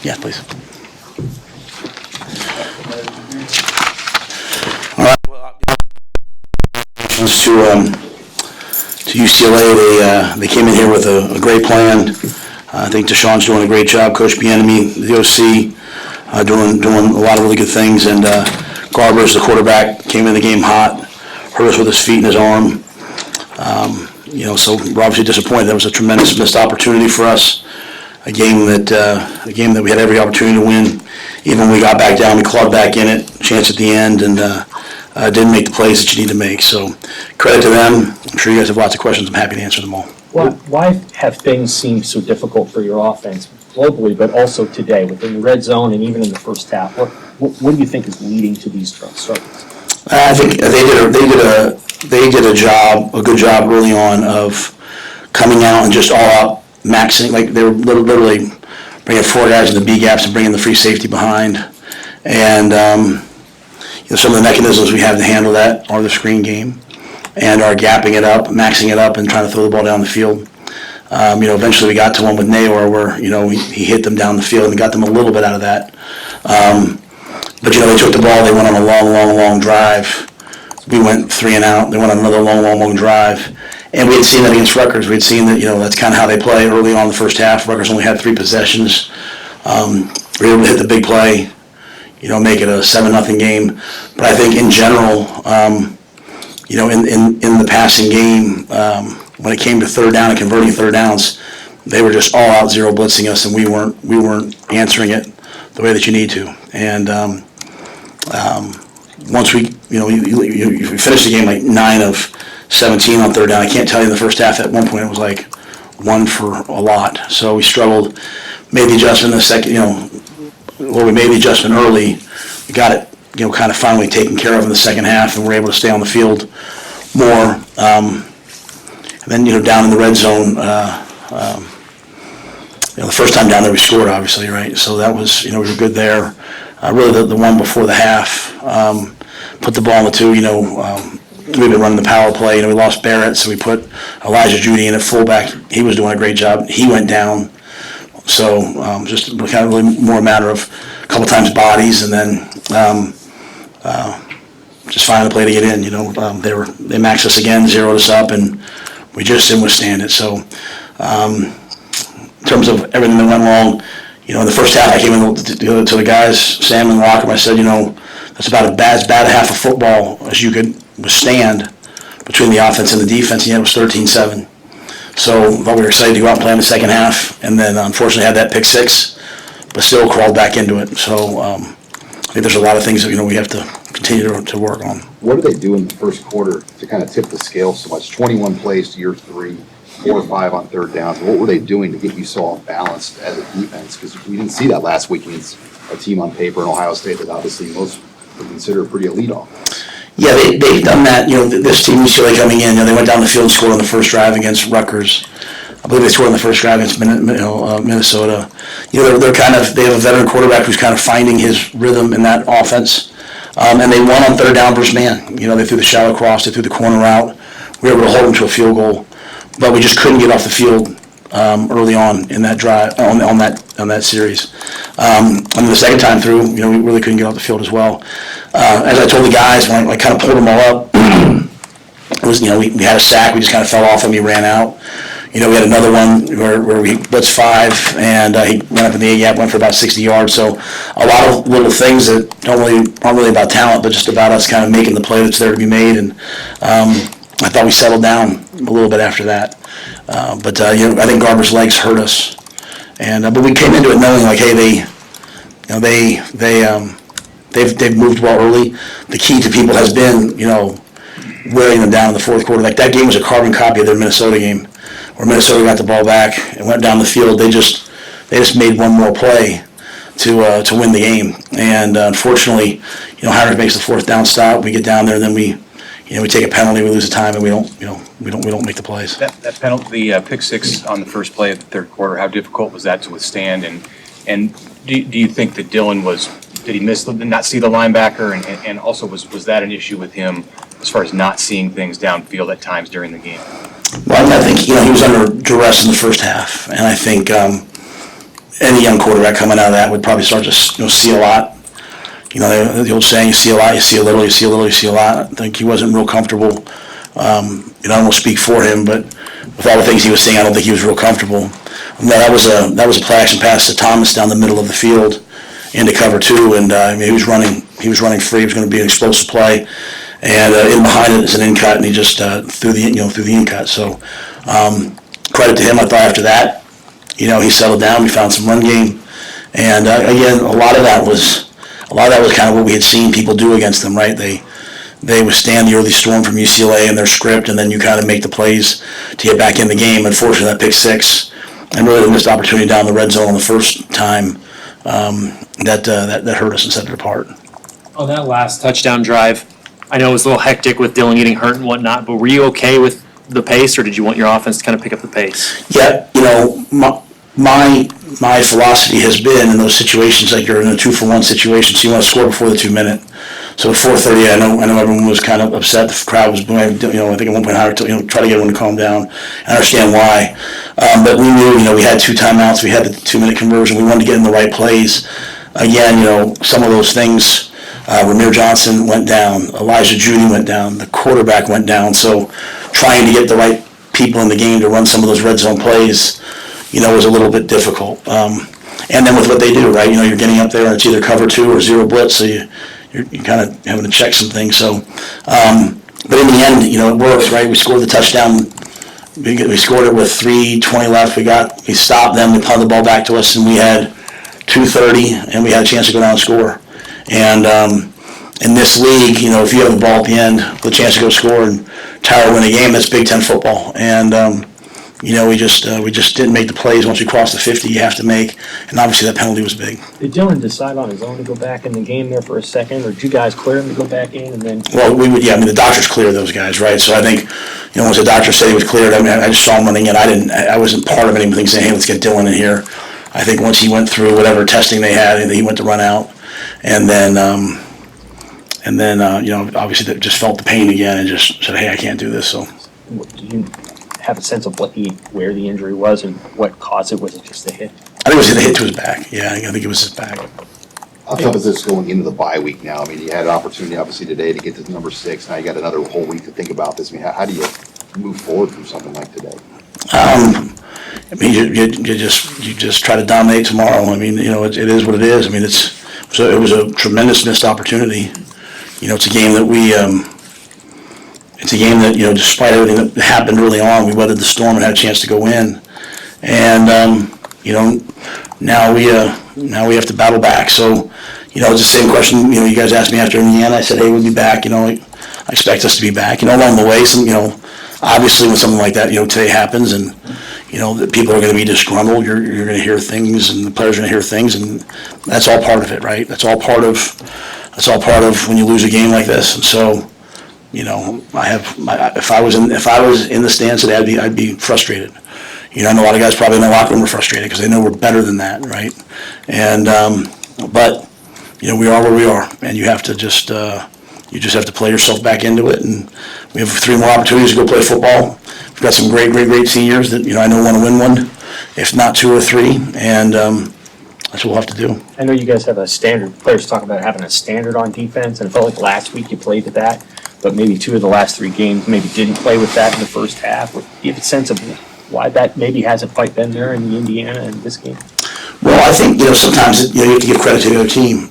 Yeah, please. All right. Well, to UCLA, they came in here with a great plan. I think Deshaun's doing a great job. Coach Bieniemy, the OC, doing a lot of really good things. And Garbers, the quarterback, came in the game hot, hurt us with his feet and his arm. So we're obviously disappointed. That was a tremendous missed opportunity for us. A game that we had every opportunity to win. Even when we got back down, we clawed back in it, chance at the end, and didn't make the plays that you need to make. So credit to them. I'm sure you guys have lots of questions. I'm happy to answer them all. Why have things seemed so difficult for your offense globally, but also today within the red zone and even in the first half? What do you think is leading to these struggles? I think they did a good job early on of coming out and just all out maxing. Like they were literally bringing 4 guys in the B gaps and bringing the free safety behind. And some of the mechanisms we have to handle that are the screen game and our gapping it up, maxing it up, and trying to throw the ball down the field. Eventually we got to one with Nayor where he hit them down the field and got them a little bit out of that. But they took the ball, they went on a long drive. We went 3 and out. They went on another long drive. And we had seen that against Rutgers. We had seen that, that's kind of how they play early on in the first half. Rutgers only had 3 possessions. We were able to hit the big play, make it a 7-0 game. But I think in general, in the passing game, when it came to third down and converting third downs, they were just all out zero blitzing us, and we weren't answering it the way that you need to. And once we finished the game like 9 of 17 on third down. I can't tell you in the first half. At one point it was like 1 for a lot. So we struggled. Made the adjustment in the second. We made the adjustment early. We got it. Kind of finally taken care of in the second half, and we're able to stay on the field more. And then down in the red zone. The first time down there we scored, obviously, right? So that was we were good there. Really the one before the half. Put the ball in the 2. We've been running the power play. We lost Barrett, so we put Elijah Judy in at fullback. He was doing a great job. He went down. So just kind of really more a matter of a couple times bodies, and then just finding the play to get in. They maxed us again, zeroed us up, and we just didn't withstand it. So in terms of everything that went wrong, in the first half I came in to the guys, Sam and the locker room. I said, that's about as bad a half of football as you could withstand between the offense and the defense, and yet it was 13-7. So I thought we were excited to go out and play in the second half, and then unfortunately had that pick 6, but still crawled back into it. So I think there's a lot of things that we have to continue to work on. What did they do in the first quarter to kind of tip the scale so much? 21 plays to your 3, 4 or 5 on third downs. What were they doing to get you so off balanced as a defense? Because we didn't see that last week against a team on paper in Ohio State that obviously most would consider pretty elite offense. Yeah, they've done that. This team, UCLA coming in, they went down the field and scored on the first drive against Rutgers. I believe they scored on the first drive against Minnesota. They have a veteran quarterback who's kind of finding his rhythm in that offense. And they won on third down versus man. They threw the shallow cross, they threw the corner route. We were able to hold them to a field goal, but we just couldn't get off the field early on in that drive on that series. And the second time through, we really couldn't get off the field as well. As I told the guys when I kind of pulled them all up, it was we had a sack, we just kind of fell off him, he ran out. We had another one where we blitzed 5, and he went up in the A-gap, went for about 60 yards. So a lot of little things that aren't really about talent, but just about us kind of making the play that's there to be made. And I thought we settled down a little bit after that. But I think Garber's legs hurt us, and but we came into it knowing like, hey, they've moved well early. The key to people has been wearing them down in the fourth quarter. Like that game was a carbon copy of their Minnesota game, where Minnesota got the ball back and went down the field. They just made one more play to win the game, and unfortunately, Heinrich makes the fourth down stop. We get down there, and then we take a penalty, we lose the time, and we don't make the plays. That penalty, the pick 6 on the first play of the third quarter, how difficult was that to withstand? And do you think that Dylan did he not see the linebacker? And also was that an issue with him as far as not seeing things downfield at times during the game? Well, I think he was under duress in the first half, and I think any young quarterback coming out of that would probably start to see a lot. The old saying, you see a lot, you see a little, you see a little, you see a lot. I think he wasn't real comfortable. I don't speak for him, but with all the things he was saying, I don't think he was real comfortable. No, that was a play action pass to Thomas down the middle of the field into cover 2, and he was running free. It was going to be an explosive play, and in behind it is an in cut, and he just threw the in cut. So credit to him. I thought after that, he settled down. We found some run game, and again, a lot of that was kind of what we had seen people do against them, right? They withstand the early storm from UCLA and their script, and then you kind of make the plays to get back in the game. Unfortunately, that pick 6 and really the missed opportunity down the red zone on the first time that hurt us and set it apart. On that last touchdown drive, I know it was a little hectic with Dillon getting hurt and whatnot, but were you okay with the pace, or did you want your offense to kind of pick up the pace? Yeah, my philosophy has been in those situations, like you're in a 2-for-1 situation, so you want to score before the 2-minute. So at 4:30, I know everyone was kind of upset. The crowd was booing. I think at one point, try to get everyone to calm down. I understand why, but we knew, we had 2 timeouts. We had the 2-minute conversion. We wanted to get in the right plays. Again, some of those things. Ramir Johnson went down. Elijah Judy went down. The quarterback went down. So trying to get the right people in the game to run some of those red zone plays, was a little bit difficult. And then with what they do, right? You're getting up there and it's either cover 2 or 0 blitz, so you're kind of having to check some things. So, but in the end, it works, right? We scored the touchdown. We scored it with 3:20 left. We stopped them. They punted the ball back to us, and we had 2:30, and we had a chance to go down and score. And in this league, if you have the ball at the end, the chance to go score and tie or win a game, that's Big Ten football. And we just didn't make the plays. Once we crossed the 50, you have to make, and obviously that penalty was big. Did Dillon decide on his own to go back in the game there for a second, or did you guys clear him to go back in and then? Well, the doctors cleared those guys, right? So I think, once the doctor said he was cleared, I just saw him running in. I wasn't part of anything saying, hey, let's get Dillon in here. I think once he went through whatever testing they had, he went to run out, and then obviously they just felt the pain again and just said, hey, I can't do this. So. Do you have a sense of where the injury was and what caused it? Was it just a hit? I think it was a hit to his back. Yeah, I think it was his back. How tough is this going into the bye week now? I mean, you had an opportunity, obviously, today to get to number 6. Now you got another whole week to think about this. I mean, how do you move forward from something like today? You just try to dominate tomorrow. I mean, it is what it is. I mean, it was a tremendous missed opportunity. It's a game that despite everything that happened early on, we weathered the storm and had a chance to go in. And now we have to battle back. So, it's the same question. You guys asked me after Indiana. I said, hey, we'll be back. I expect us to be back. Along the way, obviously when something like that, today happens, and that people are going to be disgruntled. You're going to hear things, and the players are going to hear things, and that's all part of it, right? That's all part of when you lose a game like this. And so, if I was in the stands today, I'd be frustrated. I know a lot of guys probably in the locker room are frustrated because they know we're better than that, right? And but we are where we are, and you have to just have to play yourself back into it. And we have 3 more opportunities to go play football. We've got some great seniors that I know want to win one, if not 2 or 3, and that's what we'll have to do. I know you guys have a standard. Players talk about having a standard on defense, and it felt like last week you played to that, but maybe 2 of the last 3 games maybe didn't play with that in the first half. Do you have a sense of why that maybe hasn't quite been there in the Indiana and this game? Well, I think sometimes you have to give credit to the other team.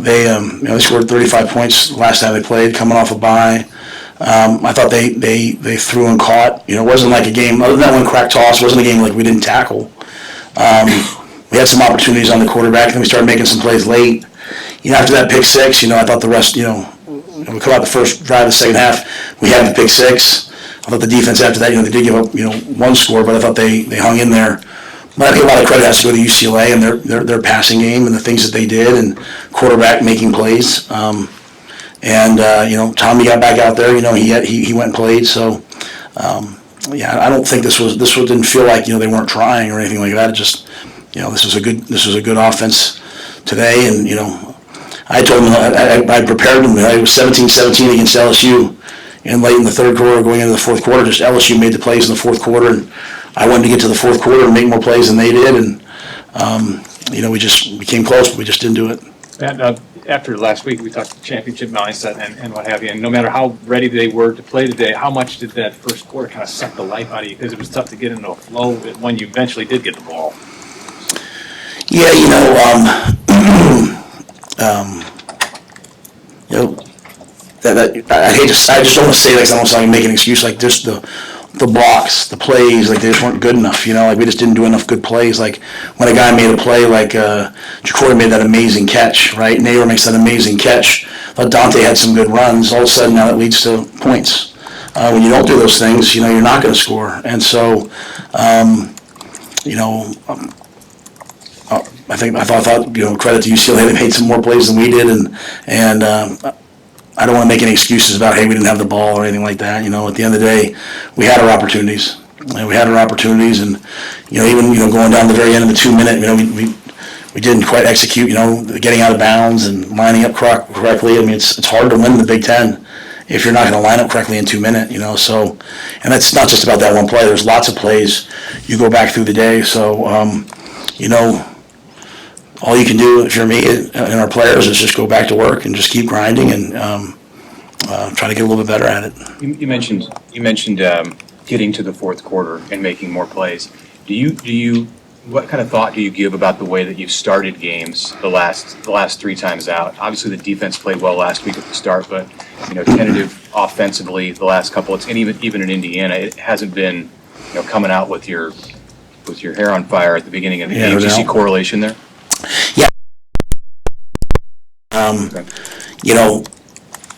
They scored 35 points last time they played, coming off a bye. I thought they threw and caught. It wasn't like a game other than that one crack toss. It wasn't a game like we didn't tackle. We had some opportunities on the quarterback, and then we started making some plays late. After that pick 6, I thought the rest, we come out the first drive of the second half, we had the pick 6. I thought the defense after that, they did give up, 1 score, but I thought they hung in there. But I think a lot of credit has to go to UCLA and their passing game and the things that they did and quarterback making plays. Tommy got back out there. He went and played. So, I don't think this didn't feel like they weren't trying or anything like that. It just this was a good offense today, and I told them I prepared them. It was 17-17 against LSU, and late in the third quarter, going into the fourth quarter, just LSU made the plays in the fourth quarter, and I wanted to get to the fourth quarter and make more plays than they did, and, we came close, but we just didn't do it. And after last week, we talked championship mindset and what have you, and no matter how ready they were to play today, how much did that first quarter kind of suck the life out of you? Because it was tough to get into a flow when you eventually did get the ball. Yeah, I hate to, I just don't want to say like, I don't want to make an excuse, like just the blocks, the plays, like they just weren't good enough, like we just didn't do enough good plays. Like when a guy made a play, like Jacory made that amazing catch, right? Naylor makes that amazing catch. But Dante had some good runs. All of a sudden now that leads to points. When you don't do those things, you're not going to score. And so, I thought credit to UCLA, they made some more plays than we did, and I don't want to make any excuses about, hey, we didn't have the ball or anything like that. At the end of the day, we had our opportunities. And even going down to the very end of the 2-minute, we didn't quite execute, getting out of bounds and lining up correctly. I mean, it's hard to win in the Big Ten if you're not going to line up correctly in 2 minutes, So, and that's not just about that one play. There's lots of plays. You go back through the day, so all you can do if you're me and our players is just go back to work and just keep grinding and try to get a little bit better at it. You mentioned getting to the fourth quarter and making more plays. What kind of thought do you give about the way that you've started games the last 3 times out? Obviously, the defense played well last week at the start, but tentative offensively the last couple. And even in Indiana, it hasn't been coming out with your hair on fire at the beginning of the game. Do you see correlation there? Yeah.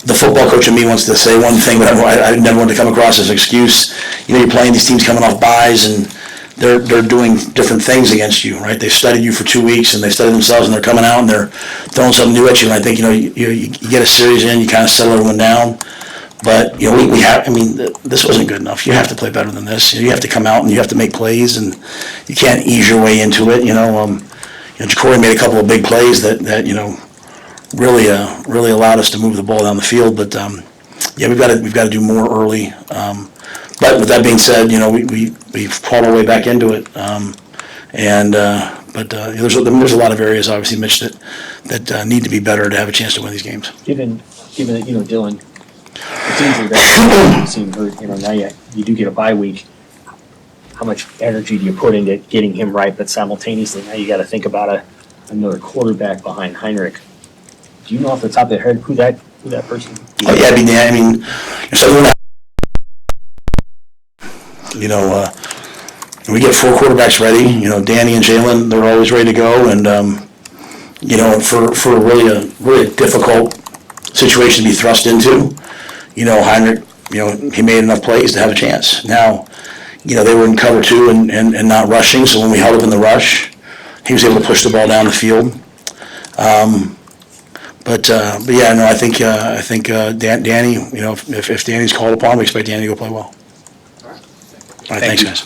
The football coach in me wants to say one thing, but I never want to come across as an excuse. You're playing these teams coming off buys, and they're doing different things against you, right? They've studied you for 2 weeks, and they studied themselves, and they're coming out, and they're throwing something new at you. And I think, you get a series in, you kind of settle everyone down. But, we have, this wasn't good enough. You have to play better than this. You have to come out, and you have to make plays, and you can't ease your way into it, Jacory made a couple of big plays that really allowed us to move the ball down the field. But we've got to do more early. But with that being said, we've fought our way back into it. But there's a lot of areas, obviously, Mitch, that need to be better to have a chance to win these games. Given that, Dylan, it's injury that seemed hurt, now you do get a bye week. How much energy do you put into getting him right? But simultaneously, now you got to think about another quarterback behind Heinrich. Do you know off the top of your head who that person is? Oh, yeah, so we get 4 quarterbacks ready. Danny and Jalen, they're always ready to go, and for a really difficult situation to be thrust into, Heinrich, he made enough plays to have a chance. Now, they were in cover 2 and not rushing, so when we held up in the rush, he was able to push the ball down the field. But yeah, no, I think Danny, if Danny's called upon, we expect Danny to go play well. All right, thanks, guys.